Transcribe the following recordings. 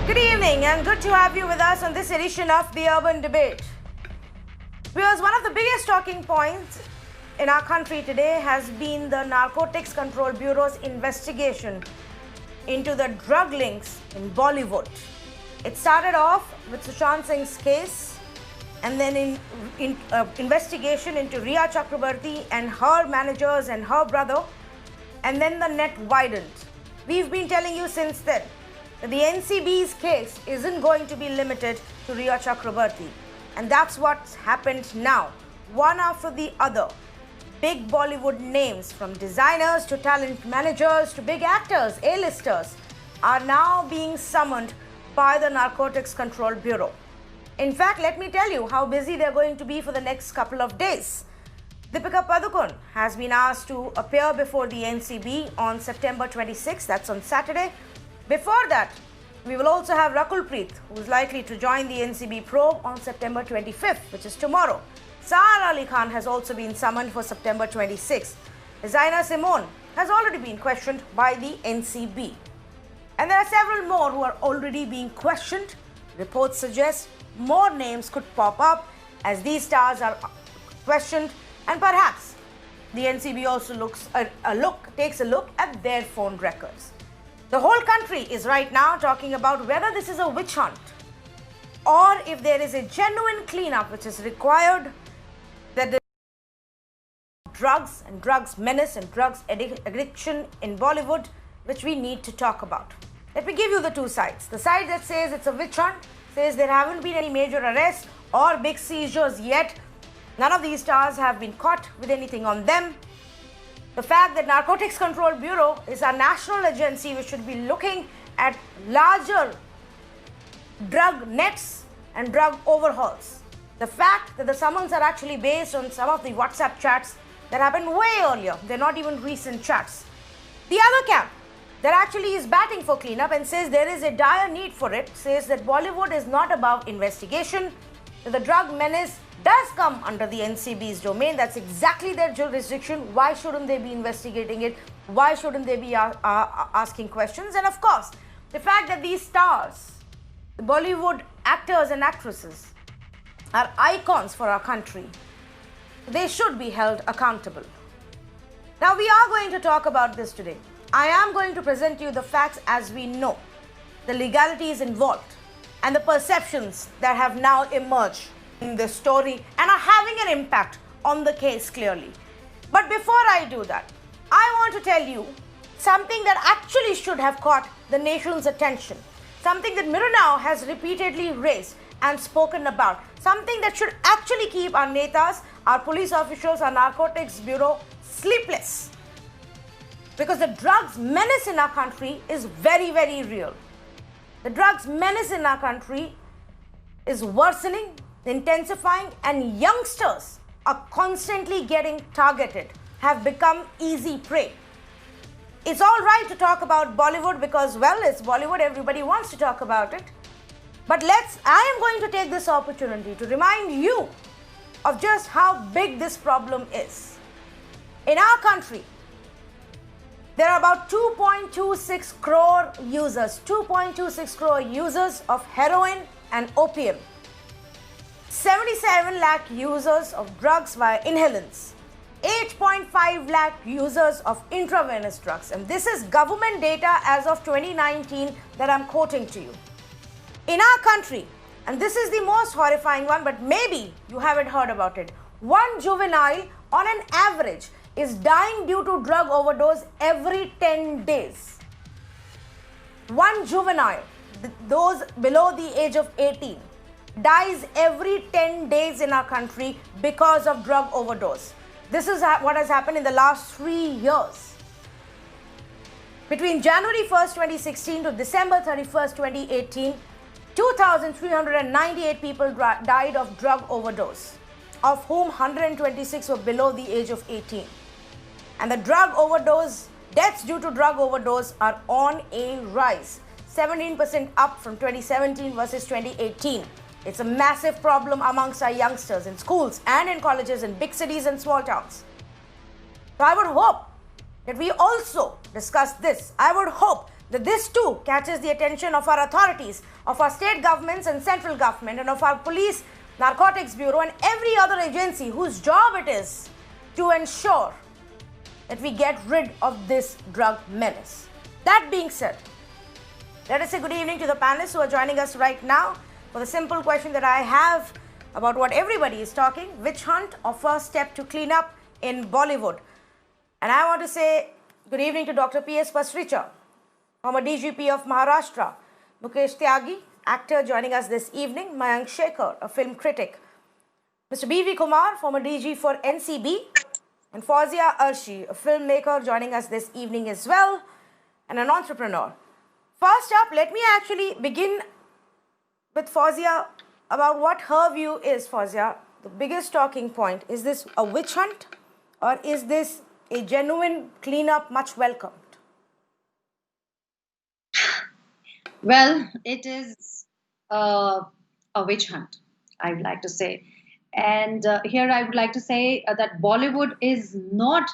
Good evening and good to have you with us on this edition of the Urban Debate. Because one of the biggest talking points in our country today has been the Narcotics Control Bureau's investigation into the drug links in Bollywood. It started off with Sushant Singh's case and then investigation into Rhea Chakrabarti and her managers and her brother, and then the net widened. We've been telling you since then that the NCB's case isn't going to be limited to Rhea Chakrabarti. And that's what's happened now. One after the other, big Bollywood names from designers to talent managers to big actors, A-listers, are now being summoned by the Narcotics Control Bureau. In fact, let me tell you how busy they're going to be for the next couple of days. Deepika Padukone has been asked to appear before the NCB on September 26th, that's on Saturday. Before that, we will also have Rakul Preet, who is likely to join the NCB probe on September 25th, which is tomorrow. Sara Ali Khan has also been summoned for September 26th. Designer Simone has already been questioned by the NCB. And there are several more who are already being questioned. Reports suggest more names could pop up as these stars are questioned, and perhaps the NCB also takes a look at their phone records. The whole country is right now talking about whether this is a witch hunt or if there is a genuine cleanup which is required, that the drugs and drugs menace and drugs addiction in Bollywood, which we need to talk about. Let me give you the two sides. The side that says it's a witch hunt says there haven't been any major arrests or big seizures yet. None of these stars have been caught with anything on them. The fact that Narcotics Control Bureau is a national agency which should be looking at larger drug nets and drug overhauls. The fact that the summons are actually based on some of the WhatsApp chats that happened way earlier. They're not even recent chats. The other camp that actually is batting for cleanup and says there is a dire need for it, says that Bollywood is not above investigation, that the drug menace does come under the NCB's domain. That's exactly their jurisdiction. Why shouldn't they be investigating it? Why shouldn't they be asking questions? And of course, the fact that these stars, the Bollywood actors and actresses, are icons for our country, they should be held accountable. Now, we are going to talk about this today. I am going to present you the facts as we know, the legalities involved, and the perceptions that have now emerged in this story and are having an impact on the case clearly. But before I do that, I want to tell you something that actually should have caught the nation's attention, something that Mirror Now has repeatedly raised and spoken about, something that should actually keep our netas, our police officials, our narcotics bureau sleepless. Because the drugs menace in our country is very, very real. The drugs menace in our country is worsening, intensifying, and youngsters are constantly getting targeted, have become easy prey. It's all right to talk about Bollywood because, well, it's Bollywood, everybody wants to talk about it. But I am going to take this opportunity to remind you of just how big this problem is. In our country, there are about 2.26 crore users of heroin and opium, 77 lakh users of drugs via inhalants, 8.5 lakh users of intravenous drugs. And this is government data as of 2019 that I'm quoting to you. In our country, and this is the most horrifying one, but maybe you haven't heard about it, one juvenile on an average is dying due to drug overdose every 10 days. One juvenile, those below the age of 18, dies every 10 days in our country because of drug overdose. This is what has happened in the last 3 years. Between January 1st, 2016 to December 31st, 2018, 2,398 people died of drug overdose, of whom 126 were below the age of 18. And the deaths due to drug overdose are on a rise, 17% up from 2017 versus 2018. It's a massive problem amongst our youngsters in schools and in colleges in big cities and small towns. So I would hope that we also discuss this. I would hope that this too catches the attention of our authorities, of our state governments and central government, and of our police, narcotics bureau, and every other agency whose job it is to ensure that we get rid of this drug menace. That being said, let us say good evening to the panelists who are joining us right now for the simple question that I have about what everybody is talking: witch hunt or first step to clean up in Bollywood? And I want to say good evening to Dr. P.S. Pasricha, former DGP of Maharashtra; Mukesh Tyagi, actor, joining us this evening; Mayank Shekhar, a film critic; Mr. B.V. Kumar, former DG for NCB; and Fawzia Arshi, a filmmaker, joining us this evening as well, and an entrepreneur. First up, let me actually begin with Fawzia about what her view is. Fawzia, the biggest talking point: is this a witch hunt or is this a genuine cleanup much welcomed? Well, it is a witch hunt, I would like to say. And here I would like to say that Bollywood is not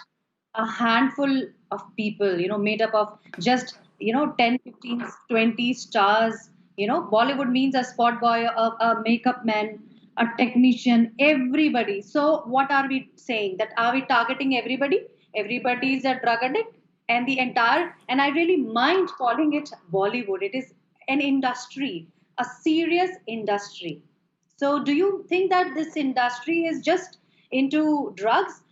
a handful of people, made up of just, 10, 15, 20 stars. Bollywood means a spot boy, a makeup man, a technician, everybody. So what are we saying? That are we targeting everybody? Everybody is a drug addict? And the entire, and I really mind calling it Bollywood. It is an industry, a serious industry. So, do you think that this industry is just into drugs,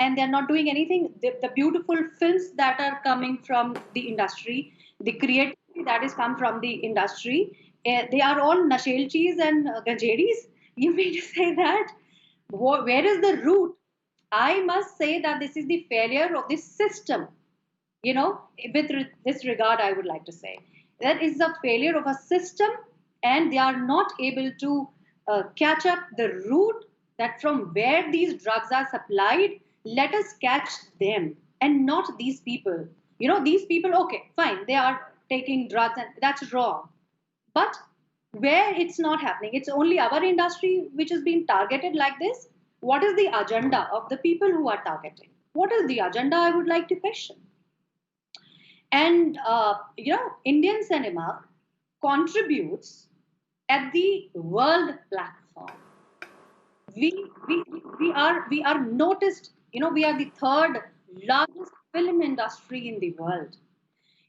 and they're not doing anything? The beautiful films that are coming from the industry, the creativity that is come from the industry, they are all nashelchis and gajeris. You mean to say that? Where is the root? I must say that this is the failure of this system. With this regard, I would like to say that is a failure of a system, and they are not able to catch up the root, that from where these drugs are supplied. Let us catch them and not these people. These people, okay, fine, they are taking drugs, and that's wrong. But where it's not happening, it's only our industry which is being targeted like this. What is the agenda of the people who are targeting? What is the agenda? I would like to question. And Indian cinema contributes at the world platform. We are noticed. We are the third largest film industry in the world.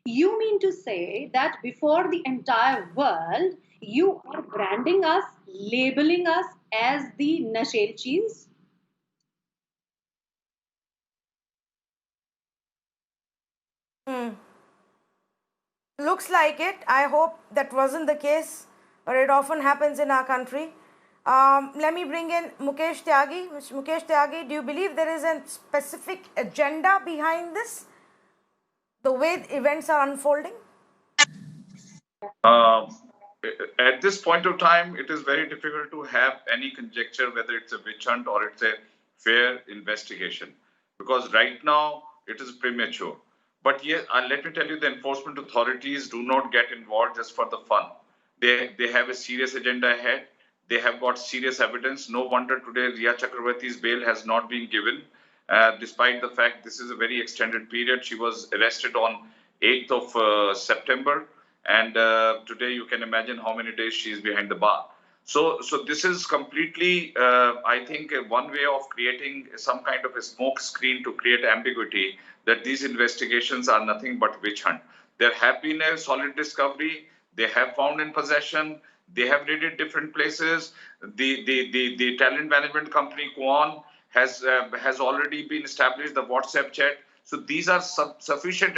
You mean to say that before the entire world, you are branding us, labeling us as the Nashelchis? Looks like it. I hope that wasn't the case, but it often happens in our country. Let me bring in Mukesh Tyagi. Mr. Mukesh Tyagi, do you believe there is a specific agenda behind this, the way events are unfolding? Um, at this point of time, it is very difficult to have any conjecture whether it's a witch hunt or it's a fair investigation, because right now it is premature. But yes, let me tell you, the enforcement authorities do not get involved just for the fun. They have a serious agenda ahead. They have got serious evidence. No wonder today Riya Chakravarti's bail has not been given, despite the fact this is a very extended period. She was arrested on 8th of September, and today you can imagine how many days she is behind the bar. So this is completely, I think, one way of creating some kind of a smoke screen to create ambiguity that these investigations are nothing but witch hunt. There have been a solid discovery. They have found in possession. They have raided different places. The talent management company Quan has already been established, the WhatsApp chat. So these are sufficient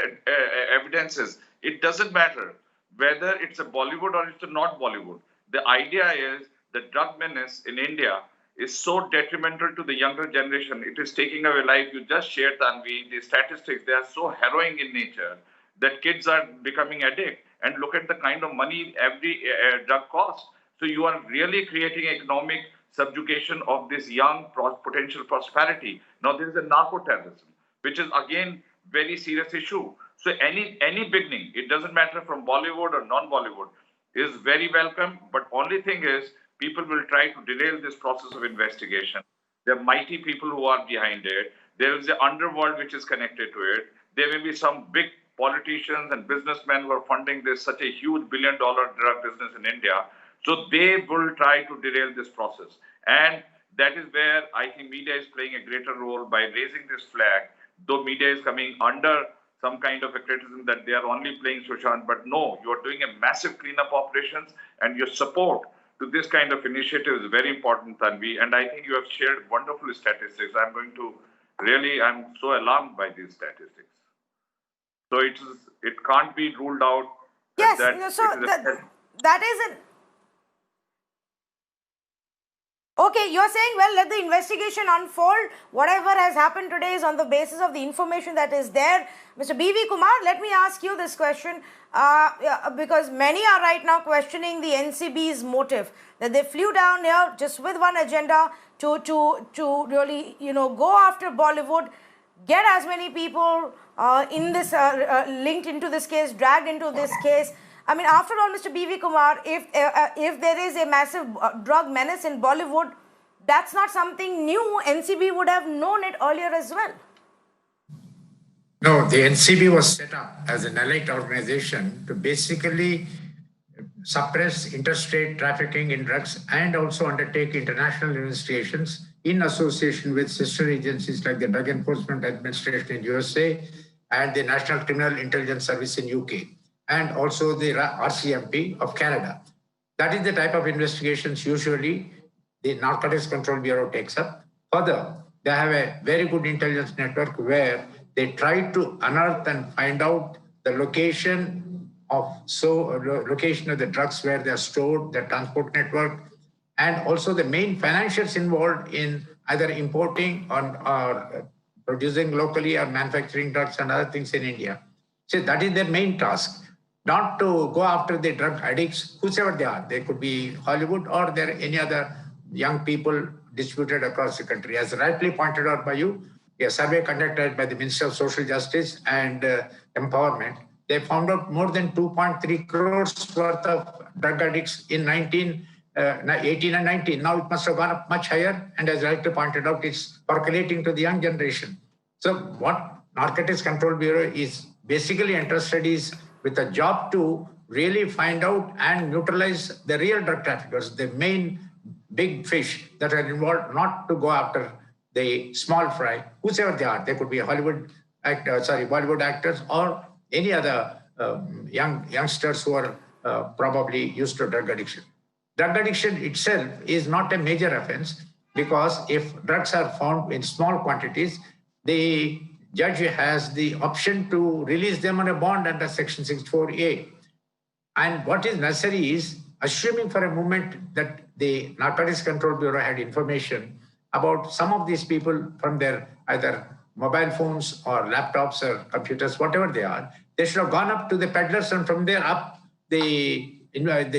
evidences. It doesn't matter whether it's a Bollywood or it's a not Bollywood. The idea is the drug menace in India is so detrimental to the younger generation. It is taking away life. You just shared, Tanvi, the statistics. They are so harrowing in nature that kids are becoming addicted. And look at the kind of money every drug costs. So you are really creating economic subjugation of this young potential prosperity. Now there is a narco-terrorism, which is again very serious issue. So any beginning, it doesn't matter from Bollywood or non-Bollywood, is very welcome. But only thing is, people will try to derail this process of investigation. There are mighty people who are behind it. There is the underworld which is connected to it. There may be some big politicians and businessmen who are funding this such a huge billion-dollar drug business in India. So they will try to derail this process. And that is where I think media is playing a greater role by raising this flag, though media is coming under some kind of a criticism that they are only playing Sushant. But no, you are doing a massive cleanup operations, and your support to this kind of initiative is very important, Tanvi. And I think you have shared wonderful statistics. I'm so alarmed by these statistics. So it can't be ruled out. Yes, That so it is a that is an okay. You're saying, well, let the investigation unfold. Whatever has happened today is on the basis of the information that is there. Mr. B.V. Kumar, let me ask you this question because many are right now questioning the NCB's motive, that they flew down here just with one agenda to really, go after Bollywood, get as many people in this linked into this case, dragged into this case. I mean, after all, Mr. B.V. Kumar, if there is a massive drug menace in Bollywood, that's not something new. NCB would have known it earlier as well. No, the NCB was set up as an allied organization to basically suppress interstate trafficking in drugs and also undertake international investigations in association with sister agencies like the Drug Enforcement Administration in USA and the National Criminal Intelligence Service in UK, and also the RCMP of Canada. That is the type of investigations usually the Narcotics Control Bureau takes up. Further, they have a very good intelligence network where they try to unearth and find out the location of the drugs where they are stored, the transport network, and also the main financiers involved in either importing or producing locally or manufacturing drugs and other things in India. So that is their main task, not to go after the drug addicts, whoever they are. They could be Hollywood or there any other young people distributed across the country. As rightly pointed out by you, a survey conducted by the Ministry of Social Justice and Empowerment, they found out more than 2.3 crores worth of drug addicts in 18 and 19. Now it must have gone up much higher, and as rightly pointed out, it's percolating to the young generation. So what Narcotics Control Bureau is basically interested is with a job to really find out and neutralize the real drug traffickers, the main big fish that are involved, not to go after the small fry, whoever they are. They could be Bollywood actors or any other youngsters who are probably used to drug addiction. Drug addiction itself is not a major offense because if drugs are found in small quantities, the judge has the option to release them on a bond under Section 64A. And what is necessary is, assuming for a moment that the Narcotics Control Bureau had information about some of these people from their either mobile phones or laptops or computers, whatever they are, they should have gone up to the peddlers and from there up the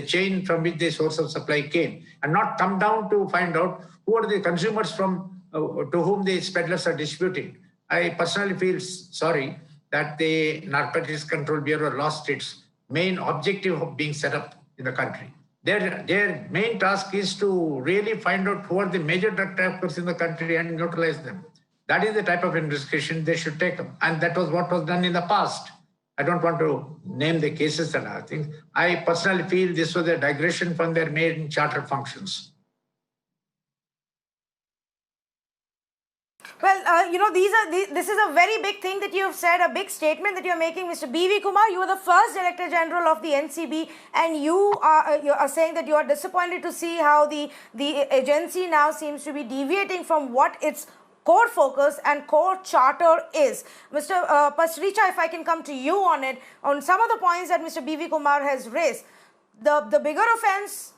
chain from which the source of supply came, and not come down to find out who are the consumers from to whom these peddlers are distributing. I personally feel sorry that the Narcotics Control Bureau lost its main objective of being set up in the country. Their main task is to really find out who are the major drug traffickers in the country and neutralize them. That is the type of investigation they should take up. And that was what was done in the past. I don't want to name the cases and other things. I personally feel this was a digression from their main charter functions. Well, this is a very big thing that you have said, a big statement that you are making, Mr. B.V. Kumar. You are the first Director General of the NCB, and you are saying that you are disappointed to see how the agency now seems to be deviating from what its core focus and core charter is. Mr. Pasricha, if I can come to you on it, on some of the points that Mr. B.V. Kumar has raised, the bigger offense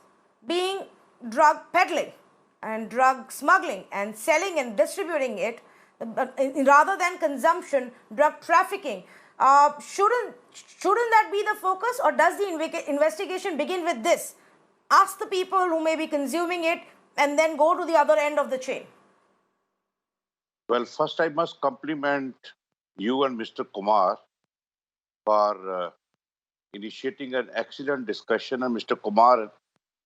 being drug peddling and drug smuggling and selling and distributing it, rather than consumption, drug trafficking. Shouldn't that be the focus, or does the investigation begin with this? Ask the people who may be consuming it and then go to the other end of the chain. Well, first I must compliment you and Mr. Kumar for initiating an excellent discussion. And Mr. Kumar,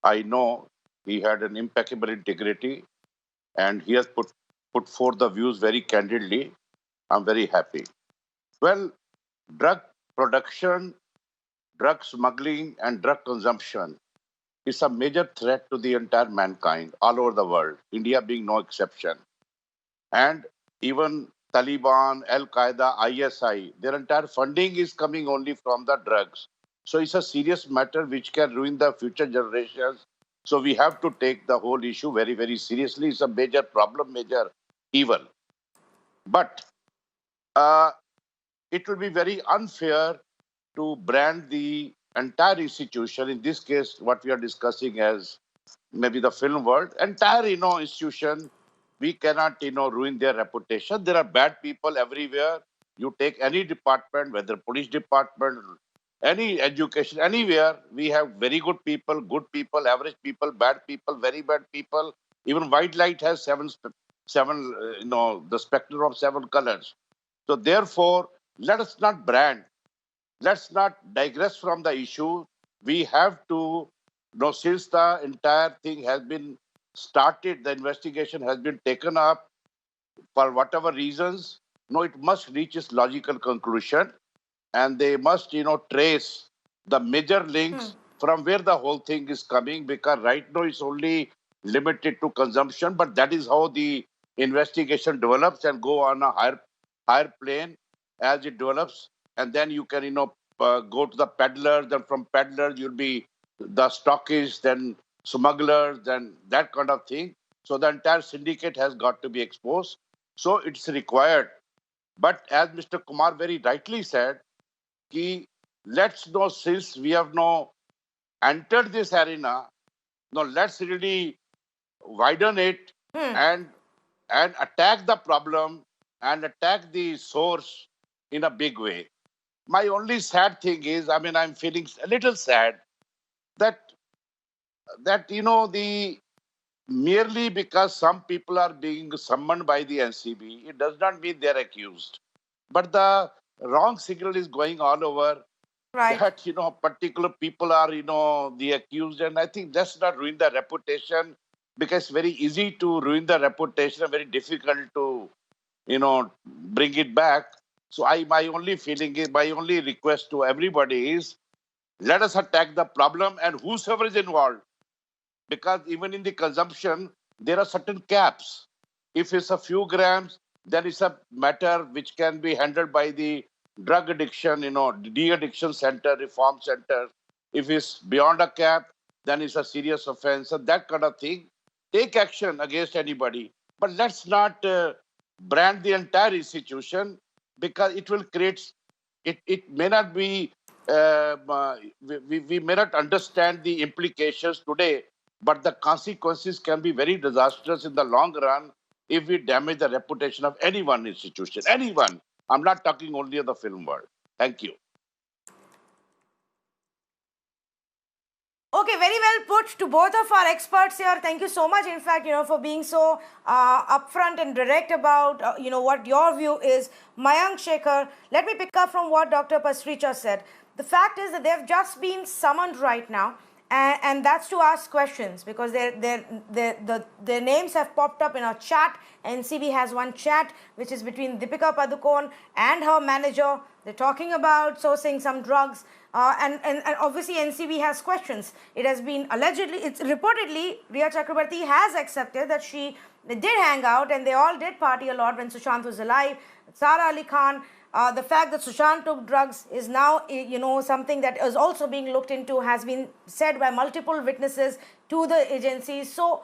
I know he had an impeccable integrity and he has put forth the views very candidly. I'm very happy. Well, drug production, drug smuggling, and drug consumption is a major threat to the entire mankind all over the world, India being no exception. And even Taliban, Al Qaeda, ISI, their entire funding is coming only from the drugs. So it's a serious matter which can ruin the future generations. So we have to take the whole issue very, very seriously. It's a major problem, major evil. But it will be very unfair to brand the entire institution, in this case, what we are discussing as maybe the film world, entire, institution, we cannot, ruin their reputation. There are bad people everywhere. You take any department, whether police department, any education, anywhere, we have very good people, average people, bad people, very bad people. Even white light has seven, the spectrum of 7 colors. So therefore, let us not brand. Let's not digress from the issue. We have to, since the entire thing has been started, the investigation has been taken up for whatever reasons, it must reach its logical conclusion, and they must, trace the major links from where the whole thing is coming, because right now it's only limited to consumption, but that is how the investigation develops and go on a higher plane as it develops. And then you can, go to the peddlers, then from peddlers you'll be the stockists, then smugglers, then that kind of thing. So the entire syndicate has got to be exposed. So it's required. But as Mr. Kumar very rightly said, let's know, since we have now entered this arena, let's really widen it and attack the problem and attack the source in a big way. My only sad thing is, I'm feeling a little sad that the merely because some people are being summoned by the NCB, it does not mean they're accused. But the wrong signal is going all over. Right. That, particular people are, the accused. And I think that's not ruin the reputation, because it's very easy to ruin the reputation and very difficult to, bring it back. So my only feeling is, my only request to everybody is, let us attack the problem and whosoever is involved. Because even in the consumption, there are certain caps. If it's a few grams, then it's a matter which can be handled by the drug addiction, de-addiction center, reform center. If it's beyond a cap, then it's a serious offense and that kind of thing. Take action against anybody. But let's not brand the entire institution, because it will create, it may not be, we may not understand the implications today, but the consequences can be very disastrous in the long run if we damage the reputation of any one institution. Anyone. I'm not talking only of the film world. Thank you. Okay, very well put to both of our experts here. Thank you so much, in fact, for being so upfront and direct about, what your view is. Mayank Shekhar, let me pick up from what Dr. Pasricha said. The fact is that they've just been summoned right now, and that's to ask questions, because their names have popped up in a chat. NCB has one chat, which is between Deepika Padukone and her manager. They're talking about sourcing some drugs. And obviously NCB has questions. It has been it's reportedly, Rhea Chakrabarti has accepted that they did hang out and they all did party a lot when Sushant was alive. Sara Ali Khan, the fact that Sushant took drugs is now, something that is also being looked into, has been said by multiple witnesses to the agencies. So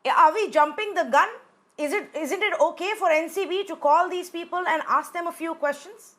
are we jumping the gun? Isn't it okay for NCB to call these people and ask them a few questions?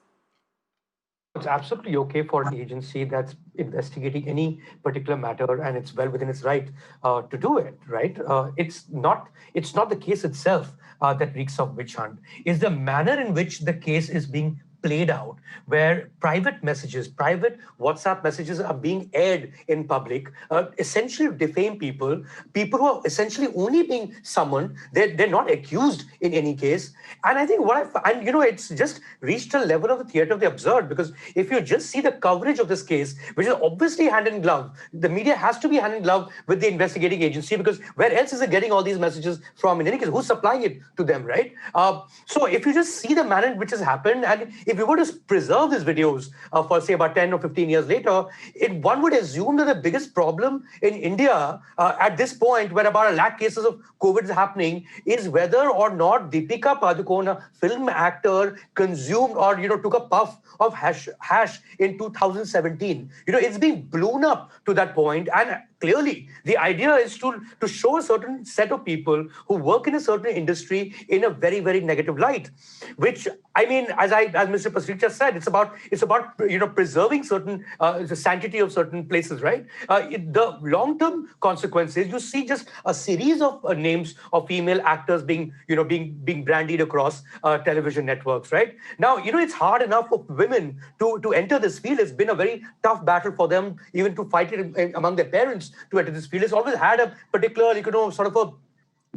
It's absolutely okay for an agency that's investigating any particular matter, and it's well within its right to do it, right? It's not the case itself that reeks of witch hunt. It's the manner in which the case is being played out, where private WhatsApp messages are being aired in public, essentially to defame people who are essentially only being summoned. They're not accused in any case. And I think it's just reached a level of the theater of the absurd, because if you just see the coverage of this case, which is obviously hand in glove, the media has to be hand in glove with the investigating agency, because where else is it getting all these messages from? In any case, who's supplying it to them, right? So if you just see the manner in which has happened, and if if you were to preserve these videos for say about 10 or 15 years later, one would assume that the biggest problem in India at this point, when about 1 lakh cases of COVID is happening, is whether or not Deepika Padukone, a film actor, consumed or took a puff of hash in 2017. It's being blown up to that point, and clearly the idea is to show a certain set of people who work in a certain industry in a very, very negative light, which, I mean, as Mr. Pasricha said, it's about preserving certain the sanctity of certain places, right? The long-term consequences, you see just a series of names of female actors being brandied across television networks, right? Now, it's hard enough for women to enter this field. It's been a very tough battle for them even to fight it among their parents to enter this field. It's always had a particular, sort of a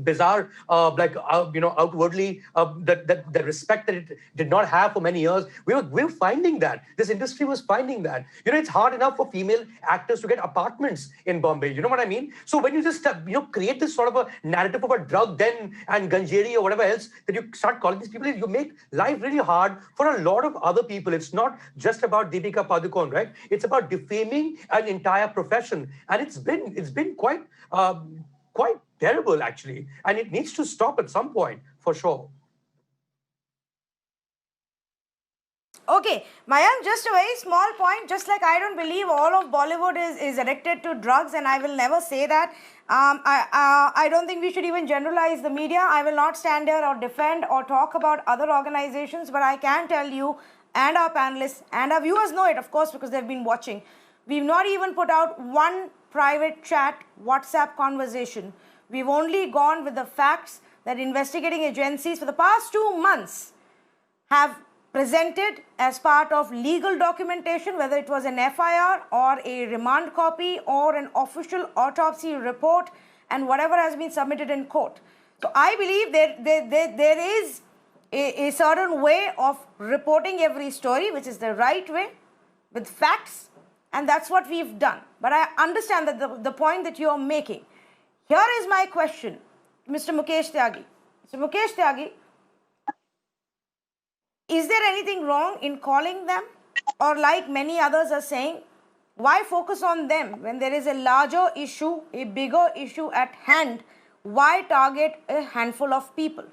bizarre, outwardly, the respect that it did not have for many years. We were finding that. This industry was finding that. It's hard enough for female actors to get apartments in Bombay. You know what I mean? So when you just, create this sort of a narrative of a drug den and Ganjeri or whatever else, that you start calling these people, you make life really hard for a lot of other people. It's not just about Deepika Padukone, right? It's about defaming an entire profession. And it's been quite terrible, actually, and it needs to stop at some point, for sure. Okay, Mayank, just a very small point. Just like I don't believe all of Bollywood is addicted to drugs, and I will never say that. I don't think we should even generalize the media. I will not stand here or defend or talk about other organizations, but I can tell you, and our panelists and our viewers know it, of course, because they've been watching. We've not even put out one private chat, WhatsApp conversation. We've only gone with the facts that investigating agencies for the past 2 months have presented as part of legal documentation, whether it was an FIR or a remand copy or an official autopsy report and whatever has been submitted in court. So I believe there is a certain way of reporting every story, which is the right way, with facts, and that's what we've done. But I understand that the point that you're making. Here is my question, Mr. Mukesh Tyagi. Mr. Mukesh Tyagi, is there anything wrong in calling them? Or like many others are saying, why focus on them when there is a larger issue, a bigger issue at hand? Why target a handful of people?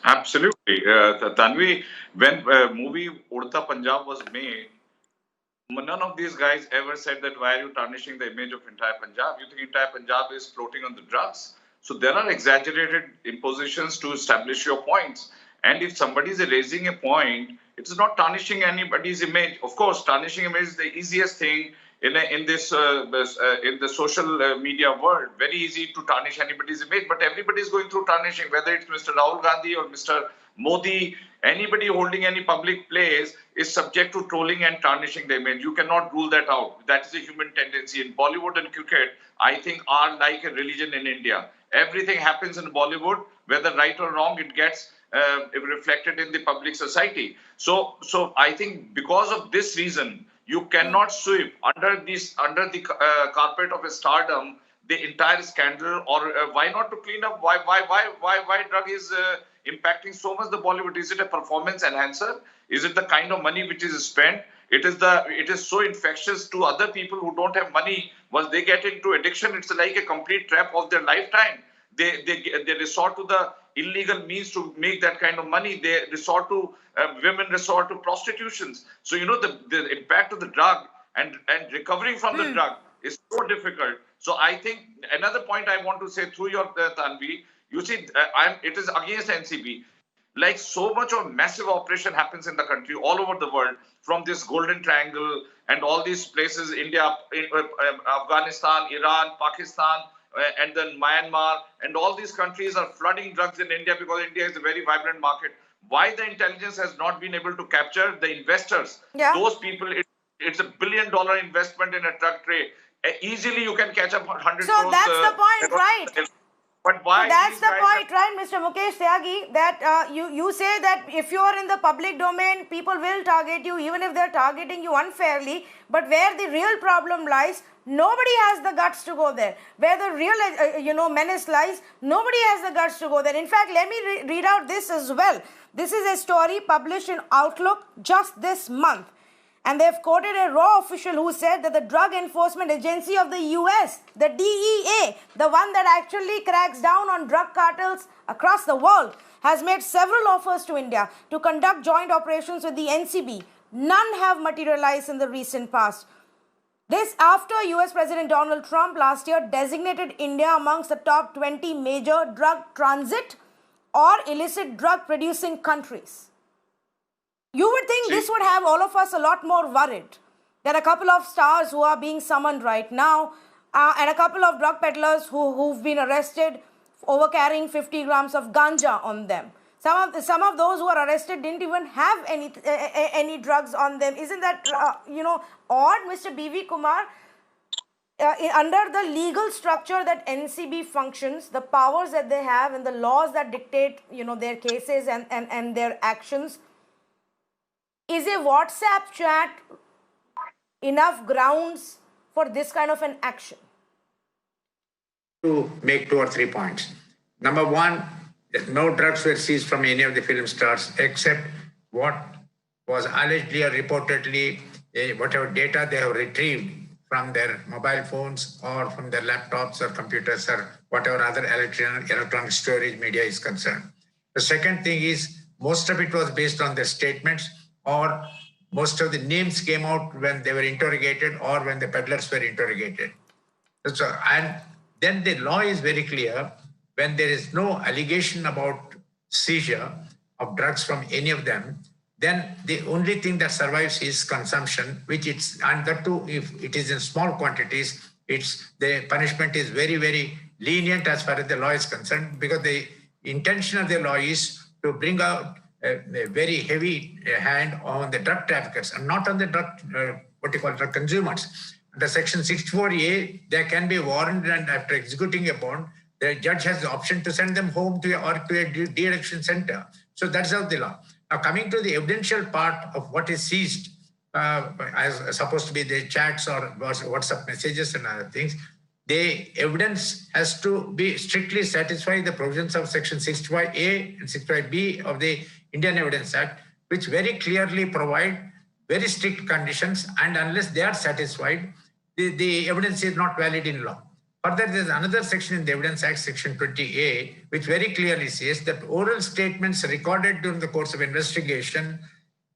Absolutely. Tanvi, when movie Udta Punjab was made, none of these guys ever said that why are you tarnishing the image of entire Punjab? You think entire Punjab is floating on the drugs? So there are exaggerated impositions to establish your points. And if somebody is raising a point, it's not tarnishing anybody's image. Of course, tarnishing image is the easiest thing in the social media world. Very easy to tarnish anybody's image, but everybody is going through tarnishing, whether it's Mr. Rahul Gandhi or Mr. Modi. Anybody holding any public place is subject to trolling and tarnishing the image. You cannot rule that out. That is a human tendency. In Bollywood and cricket, I think, are like a religion in India. Everything happens in Bollywood, whether right or wrong, it gets reflected in the public society. So I think because of this reason, you cannot sweep under the carpet of a stardom the entire scandal, or why not to clean up? Why drug is impacting so much the Bollywood? Is it a performance enhancer? Is it the kind of money which is spent? It is so infectious to other people who don't have money. Once they get into addiction, it's like a complete trap of their lifetime. They resort to the illegal means to make that kind of money. They resort to women resort to prostitutions. So the impact of the drug and recovering from the drug is so difficult. So I think another point I want to say through your Tanvi, you see, it is against NCB. Like so much of massive operation happens in the country, all over the world, from this Golden Triangle and all these places, India, Afghanistan, Iran, Pakistan, and then Myanmar, and all these countries are flooding drugs in India because India is a very vibrant market. Why the intelligence has not been able to capture the investors? Yeah. Those people, it's $1 billion investment in a drug trade. Easily you can catch up 100 crores. So that's the point, right? But why? So that's the point, right, Mr. Mukesh Tyagi, that you say that if you are in the public domain, people will target you, even if they're targeting you unfairly. But where the real problem lies, nobody has the guts to go there. Where the real, menace lies, nobody has the guts to go there. In fact, let me read out this as well. This is a story published in Outlook just this month. And they've quoted a raw official who said that the Drug Enforcement Agency of the US, the DEA, the one that actually cracks down on drug cartels across the world, has made several offers to India to conduct joint operations with the NCB. None have materialized in the recent past. This after US President Donald Trump last year designated India amongst the top 20 major drug transit or illicit drug producing countries. You would think this would have all of us a lot more worried. There are a couple of stars who are being summoned right now and a couple of drug peddlers who've been arrested over carrying 50 grams of ganja on them. Some of those who are arrested didn't even have any drugs on them. Isn't that, odd, Mr. B.V. Kumar? Under the legal structure that NCB functions, the powers that they have and the laws that dictate, their cases and their actions, is a WhatsApp chat enough grounds for this kind of an action? To make 2 or 3 points. Number one, no drugs were seized from any of the film stars except what was allegedly or reportedly whatever data they have retrieved from their mobile phones or from their laptops or computers or whatever other electronic storage media is concerned. The second thing is most of it was based on their statements, or most of the names came out when they were interrogated or when the peddlers were interrogated. So, and then the law is very clear. When there is no allegation about seizure of drugs from any of them, then the only thing that survives is consumption, which it's, and that too, if it is in small quantities, the punishment is very, very lenient as far as the law is concerned, because the intention of the law is to bring out a very heavy hand on the drug traffickers and not on the drug consumers. Under Section 64A, there can be a warrant, and after executing a bond, the judge has the option to send them home to a de-addiction center. So that's how the law. Now, coming to the evidential part of what is seized, as supposed to be the chats or WhatsApp messages and other things, the evidence has to be strictly satisfy the provisions of Section 65A and 65B of the Indian Evidence Act, which very clearly provide very strict conditions, and unless they are satisfied, the evidence is not valid in law. Further, there is another section in the Evidence Act, Section 20A, which very clearly says that oral statements recorded during the course of investigation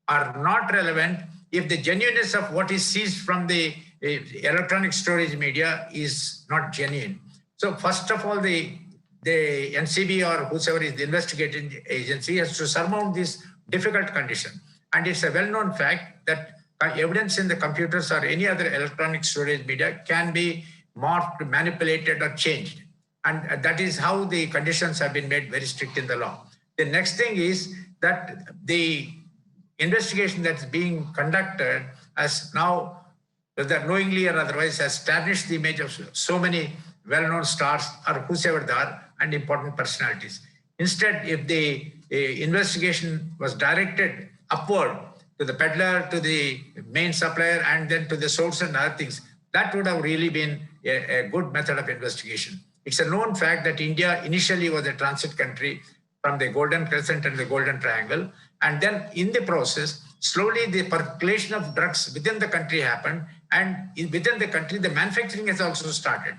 are not relevant if the genuineness of what is seized from the electronic storage media is not genuine. So first of all, the NCB or whoever is the investigating agency has to surmount this difficult condition. And it's a well-known fact that evidence in the computers or any other electronic storage media can be morphed, manipulated, or changed. And that is how the conditions have been made very strict in the law. The next thing is that the investigation that's being conducted has now, whether knowingly or otherwise, has tarnished the image of so many well-known stars or whoever they are and important personalities. Instead, if the investigation was directed upward to the peddler, to the main supplier, and then to the source and other things, that would have really been a good method of investigation. It's a known fact that India initially was a transit country from the Golden Crescent and the Golden Triangle. And then in the process, slowly the percolation of drugs within the country happened. And within the country, the manufacturing has also started.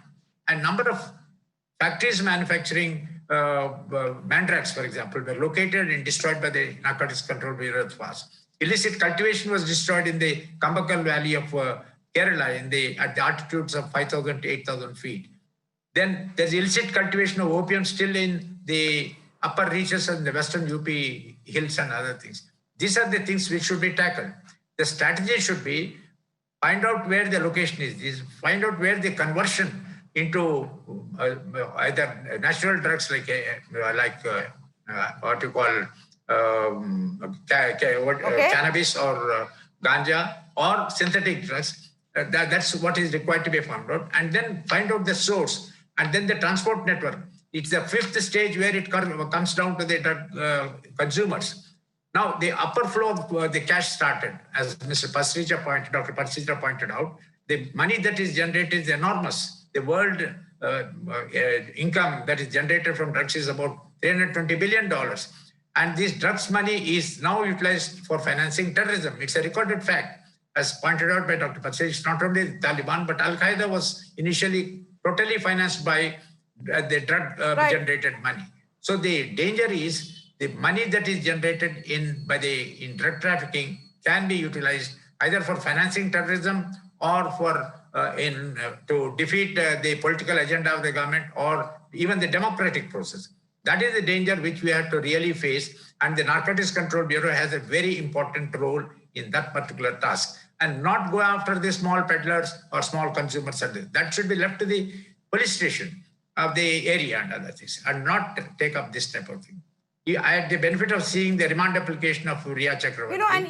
A number of factories manufacturing mandrax, for example, were located and destroyed by the Narcotics Control Bureau of FAS. Illicit cultivation was destroyed in the Kambakal Valley of Kerala at the altitudes of 5,000 to 8,000 feet. Then there's illicit cultivation of opium still in the upper reaches of the western UP hills and other things. These are the things which should be tackled. The strategy should be find out where the location is, find out where the conversion into either natural drugs like what you call cannabis or ganja, or synthetic drugs. That's what is required to be found out. And then find out the source. And then the transport network. It's the fifth stage where it comes down to the drug consumers. Now, the upper flow of the cash started. As Dr. Pasricha pointed out, the money that is generated is enormous. The world income that is generated from drugs is about $320 billion. And this drugs money is now utilized for financing terrorism. It's a recorded fact. As pointed out by Dr. Patsy, it's not only the Taliban, but Al-Qaeda was initially totally financed by the drug-generated money. So the danger is the money that is generated in drug trafficking can be utilized either for financing terrorism or for to defeat the political agenda of the government or even the democratic process. That is the danger which we have to really face, and the Narcotics Control Bureau has a very important role in that particular task, and not go after the small peddlers or small consumers. That should be left to the police station of the area and other things, and not take up this type of thing. I had the benefit of seeing the remand application of Riya Chakravarti. You know, and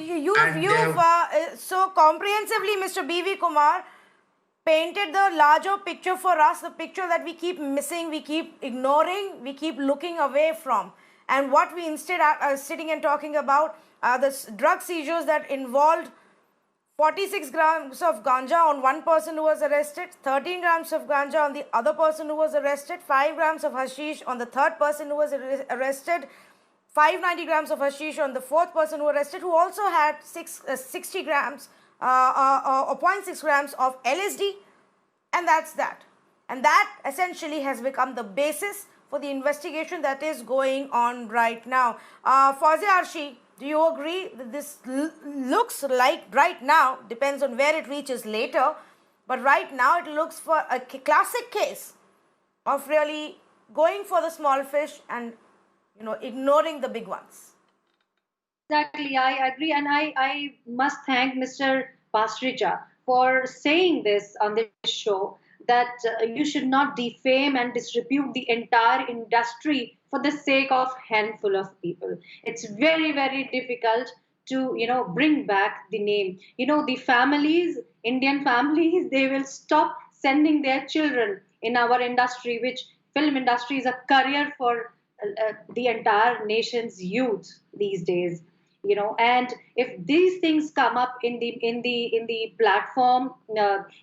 you've so comprehensively, Mr. B.V. Kumar, painted the larger picture for us, the picture that we keep missing, we keep ignoring, we keep looking away from. And what we instead are sitting and talking about are the drug seizures that involved 46 grams of ganja on one person who was arrested, 13 grams of ganja on the other person who was arrested, 5 grams of hashish on the third person who was arrested, 590 grams of hashish on the fourth person who was arrested, who also had 60 grams or 0.6 grams of LSD, and that's that. And that essentially has become the basis for the investigation that is going on right now. Fawzia Arshi, do you agree that this looks like right now, depends on where it reaches later, but right now it looks for a classic case of really going for the small fish and, you know, ignoring the big ones? Exactly, I agree, and I must thank Mr. Pasricha for saying this on this show, that you should not defame and disrepute the entire industry for the sake of handful of people. It's very, very difficult to, you know, bring back the name. You know, the families, Indian families, they will stop sending their children in our industry, which film industry is a career for the entire nation's youth these days. You know, and if these things come up in the platform,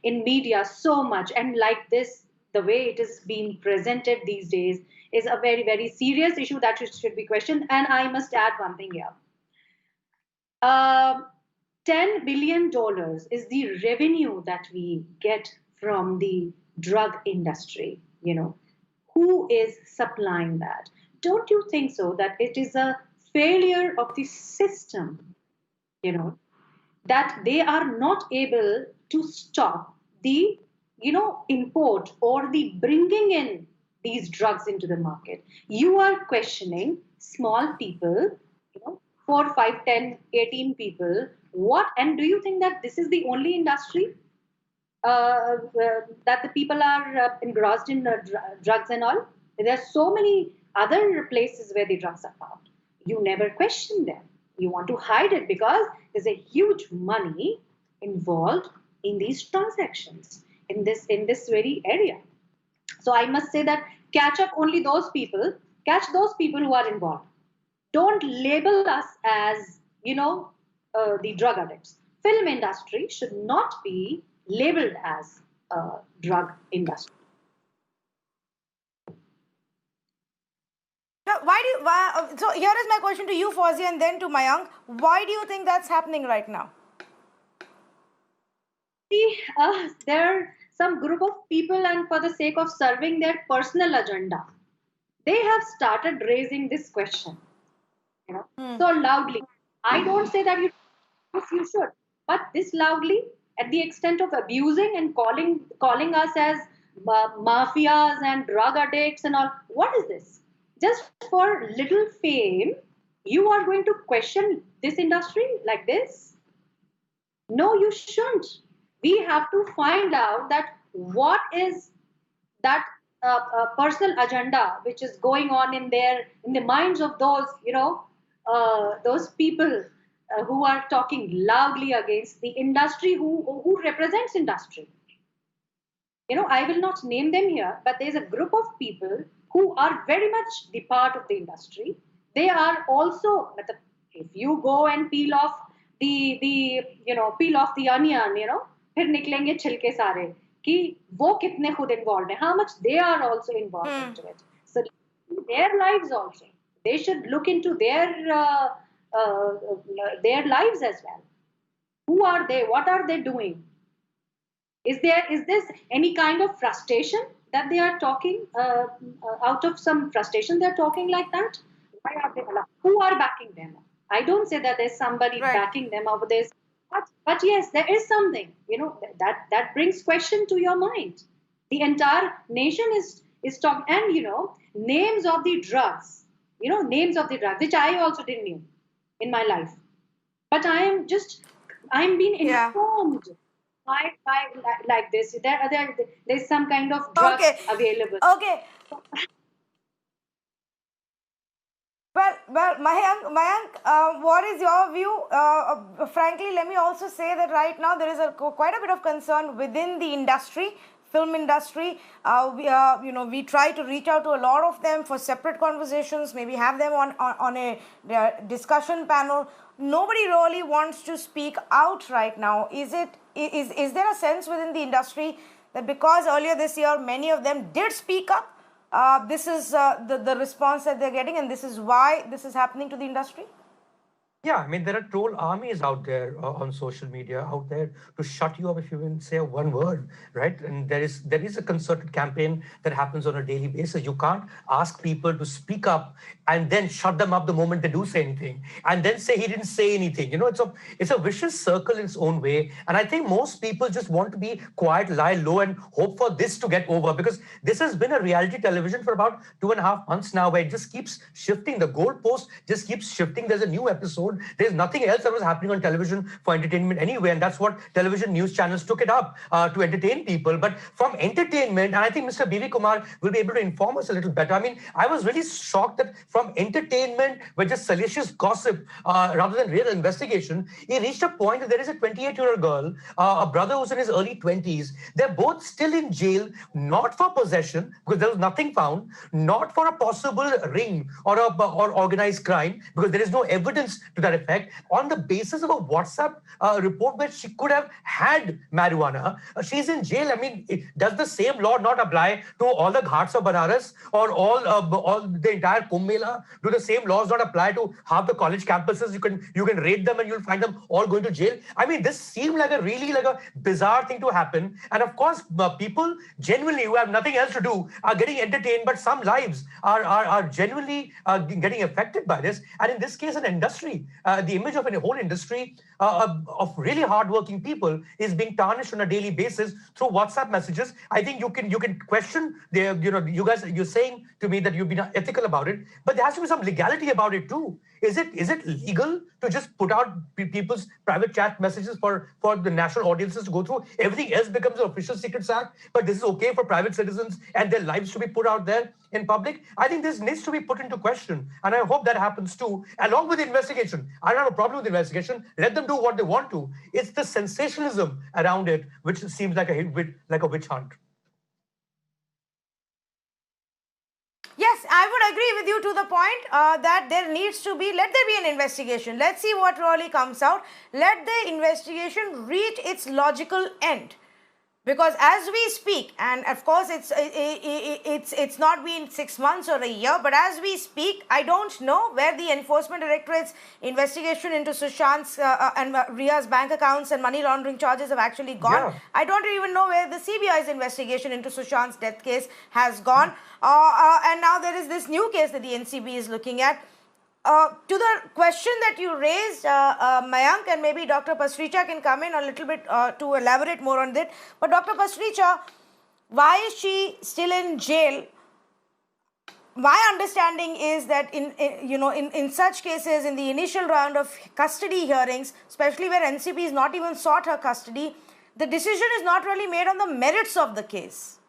in media so much, and like this, the way it is being presented these days is a very, very serious issue that should be questioned. And I must add one thing here. $10 billion is the revenue that we get from the drug industry. You know, who is supplying that? Don't you think so that it is a failure of the system, you know, that they are not able to stop the, you know, import or the bringing in these drugs into the market? You are questioning small people, you know, 4, 5, 10, 18 people. What? And do you think that this is the only industry that the people are engrossed in drugs and all? There are so many other places where the drugs are found. You never question them. You want to hide it because there's a huge money involved in these transactions in this very area. So I must say that catch up only those people, catch those people who are involved. Don't label us as, you know, the drug addicts. Film industry should not be labeled as a drug industry. So here is my question to you, Fawzia, and then to Mayank. Why do you think that's happening right now? See, there are some group of people, and for the sake of serving their personal agenda, they have started raising this question, you know, so loudly. I don't say that you should, but this loudly, at the extent of abusing and calling us as mafias and drug addicts and all. What is this? Just for little fame, you are going to question this industry like this? No, you shouldn't. We have to find out that what is that personal agenda which is going on in the minds of those, you know, those people who are talking loudly against the industry, who represents industry. You know, I will not name them here, but there's a group of people who are very much the part of the industry. They are also, if you go and peel off the onion, you know, फिर निकलेंगे छिलके सारे कि वो कितने खुद involved हैं, how much they are also involved into it. So their lives also, They should look into their lives as well. Who are they? What are they doing? Is this any kind of frustration that they are talking out of some frustration? They're talking like that. Why are they allowed? Who are backing them? I don't say that there's somebody Right. backing them up. But yes, there is something. That brings question to your mind. The entire nation is talking, and names of the drugs. Names of the drugs, which I also didn't knew in my life. But I'm being Yeah. informed by like this. There's some kind of drugs Okay. available. Okay. Well, Mayank, what is your view? Frankly, let me also say that right now there is quite a bit of concern within the industry, film industry. We try to reach out to a lot of them for separate conversations, maybe have them on a discussion panel. Nobody really wants to speak out right now. Is there a sense within the industry that because earlier this year many of them did speak up, this is the response that they're getting, and this is why this is happening to the industry? Yeah, I mean, there are troll armies out there on social media out there to shut you up if you even say one word, right? And there is a concerted campaign that happens on a daily basis. You can't ask people to speak up and then shut them up the moment they do say anything, and then say he didn't say anything. It's a vicious circle in its own way. And I think most people just want to be quiet, lie low, and hope for this to get over, because this has been a reality television for about 2.5 months now, where it just keeps shifting. The goalpost just keeps shifting. There's a new episode. There's nothing else that was happening on television for entertainment anyway, and that's what television news channels took it up to entertain people. But from entertainment, and I think Mr. B.V. Kumar will be able to inform us a little better. I mean, I was really shocked that from entertainment, where just salacious gossip rather than real investigation, it reached a point that there is a 28-year-old girl, a brother who's in his early 20s. They're both still in jail, not for possession, because there was nothing found, not for a possible ring or organized crime, because there is no evidence to that effect, on the basis of a WhatsApp report where she could have had marijuana. She's in jail. I mean, does the same law not apply to all the ghats of Banaras or all the entire Kumbh Mela? Do the same laws not apply to half the college campuses? You can raid them and you'll find them all going to jail. I mean, this seemed like a bizarre thing to happen. And of course, people genuinely who have nothing else to do are getting entertained, but some lives are genuinely getting affected by this. And in this case, an industry, the image of a whole industry of really hardworking people is being tarnished on a daily basis through WhatsApp messages. I think you can question you're saying to me that you've been ethical about it, but there has to be some legality about it too. Is it legal to just put out people's private chat messages for the national audiences to go through? Everything else becomes an official Secrets Act, but this is okay for private citizens and their lives to be put out there in public? I think this needs to be put into question, and I hope that happens too, along with the investigation. I don't have a problem with the investigation. Let them do what they want to. It's the sensationalism around it which seems like a witch hunt. Yes, I would agree with you to the point that let there be an investigation. Let's see what really comes out. Let the investigation reach its logical end. Because as we speak, and of course it's not been 6 months or a year, but as we speak, I don't know where the Enforcement Directorate's investigation into Sushant's and Ria's bank accounts and money laundering charges have actually gone. Yeah. I don't even know where the CBI's investigation into Sushant's death case has gone. And now there is this new case that the NCB is looking at. To the question that you raised, Mayank, and maybe Dr. Pasricha can come in a little bit to elaborate more on that. But Dr. Pasricha, why is she still in jail? My understanding is that in such cases, in the initial round of custody hearings, especially where NCB is not even sought her custody, the decision is not really made on the merits of the case.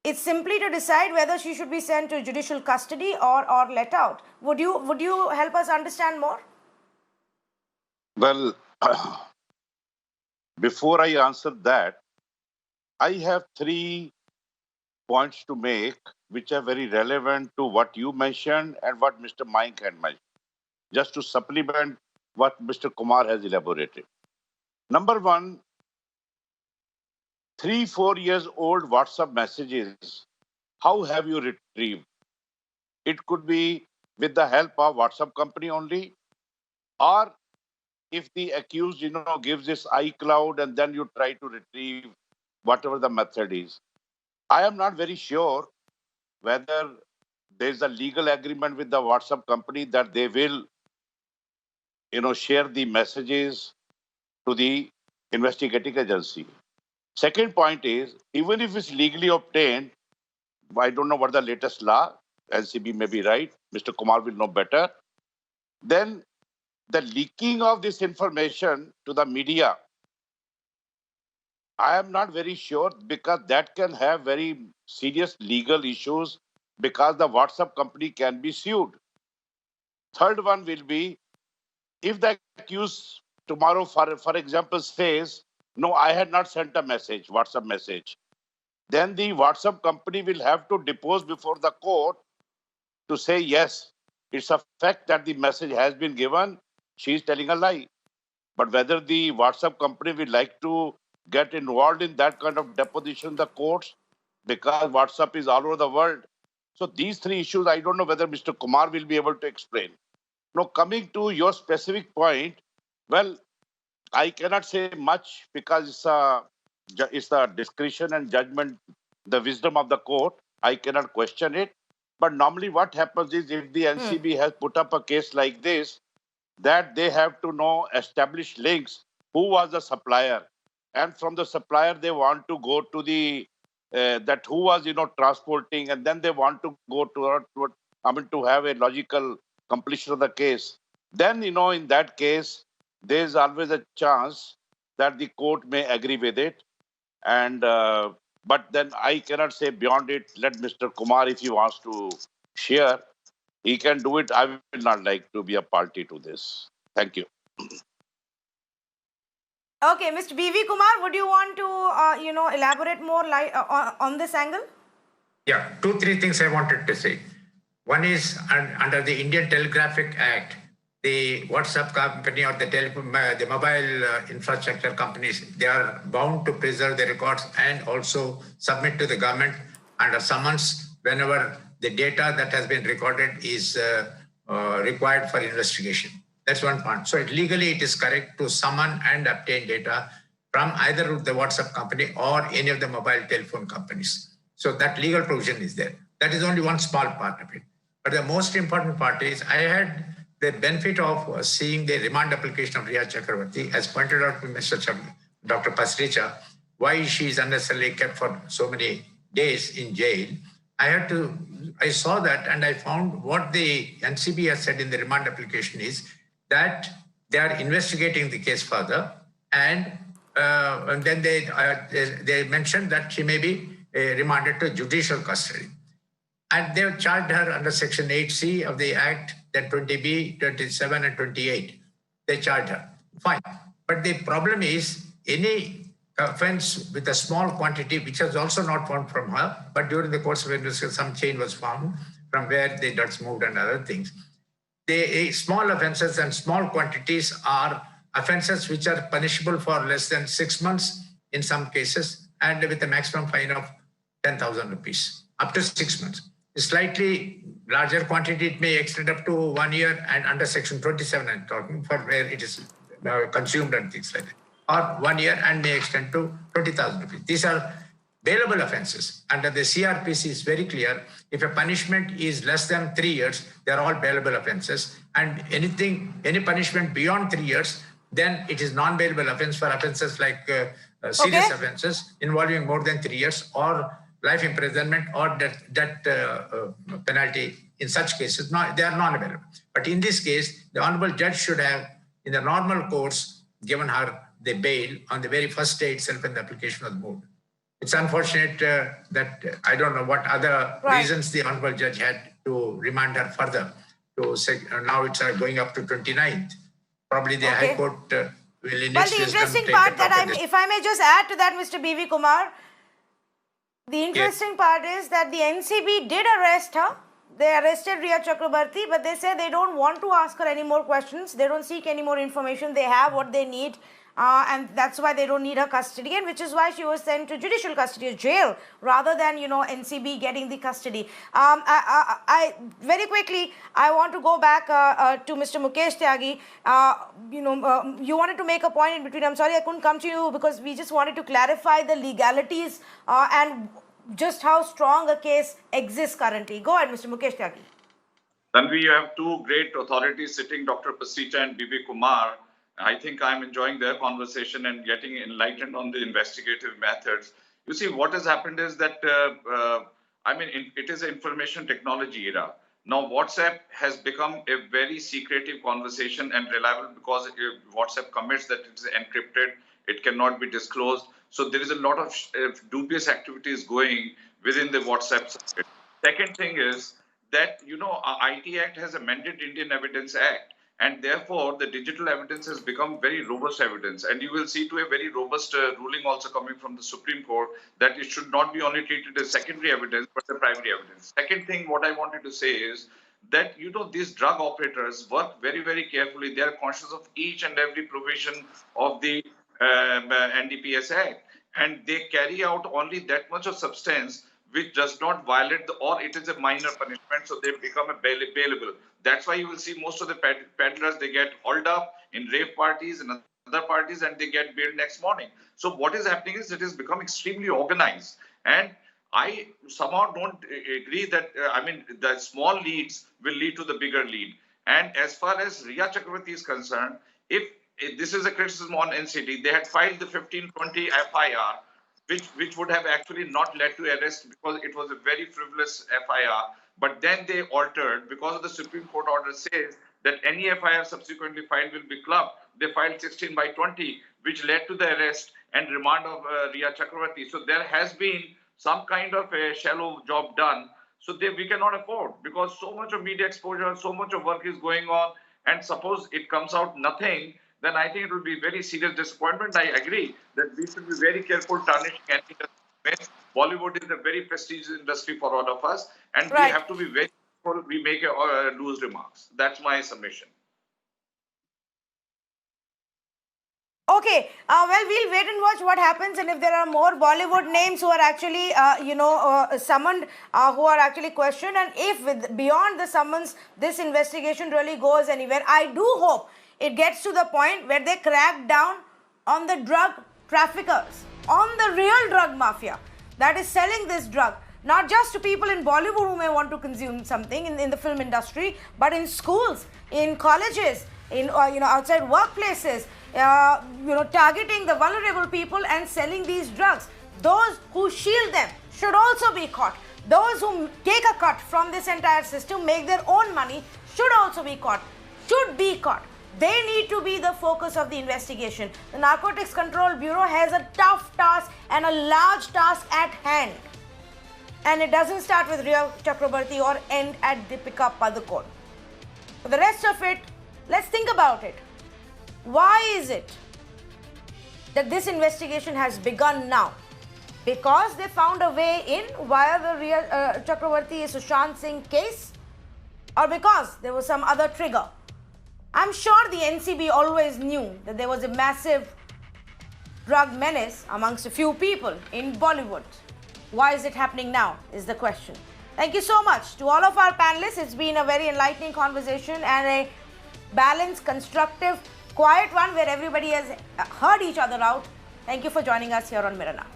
It's simply to decide whether she should be sent to judicial custody or let out. Would you help us understand more? Well, before I answer that, I have 3 points to make which are very relevant to what you mentioned and what Mr. Mayank had mentioned, just to supplement what Mr. Kumar has elaborated. Number 1, 3-4 years old WhatsApp messages, how have you retrieved? It could be with the help of WhatsApp company only, or if the accused, gives this iCloud and then you try to retrieve whatever the method is. I am not very sure whether there's a legal agreement with the WhatsApp company that they will, share the messages to the investigating agency. Second point is, even if it's legally obtained, I don't know what the latest law, NCB may be right, Mr. Kumar will know better, then the leaking of this information to the media, I am not very sure, because that can have very serious legal issues, because the WhatsApp company can be sued. Third one will be, if the accused tomorrow, for example, says, no, I had not sent a message, WhatsApp message, then the WhatsApp company will have to depose before the court to say, yes, it's a fact that the message has been given, she is telling a lie. But whether the WhatsApp company will like to get involved in that kind of deposition in the courts, because WhatsApp is all over the world. So these three issues, I don't know whether Mr. Kumar will be able to explain. Now, coming to your specific point, well, I cannot say much, because it's the discretion and judgment, the wisdom of the court. I cannot question it. But normally what happens is, if the NCB has put up a case like this, that they have to establish links, who was the supplier. And from the supplier, they want to go to the, that who was, transporting, and then they want to go to have a logical completion of the case. Then, in that case, there's always a chance that the court may agree with it. And, but then I cannot say beyond it. Let Mr. Kumar, if he wants to share, he can do it. I will not like to be a party to this. Thank you. Okay, Mr. B.V. Kumar, would you want to, elaborate more on this angle? Yeah, 2-3 things I wanted to say. One is, under the Indian Telegraphic Act, the WhatsApp company or the mobile infrastructure companies, they are bound to preserve the records and also submit to the government under summons whenever the data that has been recorded is required for investigation. That's one point. So legally, it is correct to summon and obtain data from either the WhatsApp company or any of the mobile telephone companies. So that legal provision is there. That is only one small part of it. But the most important part is, I had the benefit of seeing the remand application of Riya Chakrabarti, as pointed out to Dr. Pasricha, why she is unnecessarily kept for so many days in jail. I saw that, and I found what the NCB has said in the remand application is that they are investigating the case further, and then they mentioned that she may be remanded to judicial custody. And they have charged her under Section 8C of the Act, then 20B, 27, and 28. They charged her. Fine. But the problem is, any offense with a small quantity, which was also not found from her, but during the course of investigation, some chain was found from where the drugs moved and other things. The small offenses and small quantities are offenses which are punishable for less than 6 months in some cases, and with a maximum fine of 10,000 rupees, up to 6 months. A slightly larger quantity, it may extend up to 1 year, and under Section 27, I'm talking, for where it is consumed and things like that, or 1 year and may extend to 20,000 rupees. These are bailable offenses. Under the CRPC is very clear. If a punishment is less than 3 years, they are all bailable offenses. And any punishment beyond 3 years, then it is non-bailable offense for offenses like serious offenses involving more than 3 years, or life imprisonment, or death penalty. In such cases, they are non-bailable. But in this case, the honorable judge should have, in the normal course, given her the bail on the very first day itself when the application was moved. It's unfortunate that I don't know what other reasons the honorable judge had to remand her further. To say, now it's going up to 29th. Probably the High Court will in its wisdom interesting take part a that proper if I may just add to that, Mr. B.V. Kumar, the interesting part is that the NCB did arrest her. They arrested Riya Chakrabarti, but they say they don't want to ask her any more questions. They don't seek any more information. They have what they need and that's why they don't need her custody, and which is why she was sent to judicial custody, jail, rather than NCB getting the custody. I very quickly I want to go back to Mr. Mukesh Tyagi. You wanted to make a point in between. I'm sorry I couldn't come to you because we just wanted to clarify the legalities and just how strong a case exists currently. Go ahead, Mr. Mukesh Tyagi. Then we have two great authorities sitting, Dr. Pasita and B.B. Kumar. I think I'm enjoying their conversation and getting enlightened on the investigative methods. You see, what has happened is that, it is an information technology era. Now, WhatsApp has become a very secretive conversation and reliable because WhatsApp commits that it is encrypted, it cannot be disclosed. So there is a lot of dubious activities going within the WhatsApp circuit. Second thing is that, IT Act has amended Indian Evidence Act. And therefore, the digital evidence has become very robust evidence. And you will see to a very robust ruling also coming from the Supreme Court that it should not be only treated as secondary evidence, but the primary evidence. Second thing, what I wanted to say is that, these drug operators work very, very carefully. They are conscious of each and every provision of the NDPS Act. And they carry out only that much of substance which does not violate or it is a minor punishment, so they become bailable. That's why you will see most of the peddlers, they get hauled up in rave parties and other parties and they get bailed next morning. So what is happening is it has become extremely organized. And I somehow don't agree that, the small leads will lead to the bigger lead. And as far as Riya Chakravarti is concerned, if this is a criticism on NCT, they had filed the 1520 FIR, which would have actually not led to arrest because it was a very frivolous FIR. But then they altered because of the Supreme Court order says that any FIR subsequently filed will be clubbed. They filed 16/20, which led to the arrest and remand of Riya Chakravarti. So there has been some kind of a shallow job done. So we cannot afford because so much of media exposure, so much of work is going on. And suppose it comes out nothing, then I think it will be very serious disappointment. I agree that we should be very careful tarnishing any industry. Bollywood is a very prestigious industry for all of us, and we have to be very careful we make loose remarks. That's my submission. Okay, well, we'll wait and watch what happens, and if there are more Bollywood names who are actually, summoned, who are actually questioned, and if beyond the summons, this investigation really goes anywhere, I do hope it gets to the point where they crack down on the drug traffickers, on the real drug mafia that is selling this drug, not just to people in Bollywood who may want to consume something in the film industry, but in schools, in colleges, in outside workplaces, targeting the vulnerable people and selling these drugs. Those who shield them should also be caught. Those who take a cut from this entire system, make their own money, should also be caught, should be caught. They need to be the focus of the investigation. The Narcotics Control Bureau has a tough task and a large task at hand. And it doesn't start with Riya Chakrabarti or end at Deepika Padukone. For the rest of it, let's think about it. Why is it that this investigation has begun now? Because they found a way in via the Riya Chakrabarti Sushant Singh case? Or because there was some other trigger? I'm sure the NCB always knew that there was a massive drug menace amongst a few people in Bollywood. Why is it happening now is the question. Thank you so much to all of our panelists. It's been a very enlightening conversation and a balanced, constructive, quiet one where everybody has heard each other out. Thank you for joining us here on Mirror Now.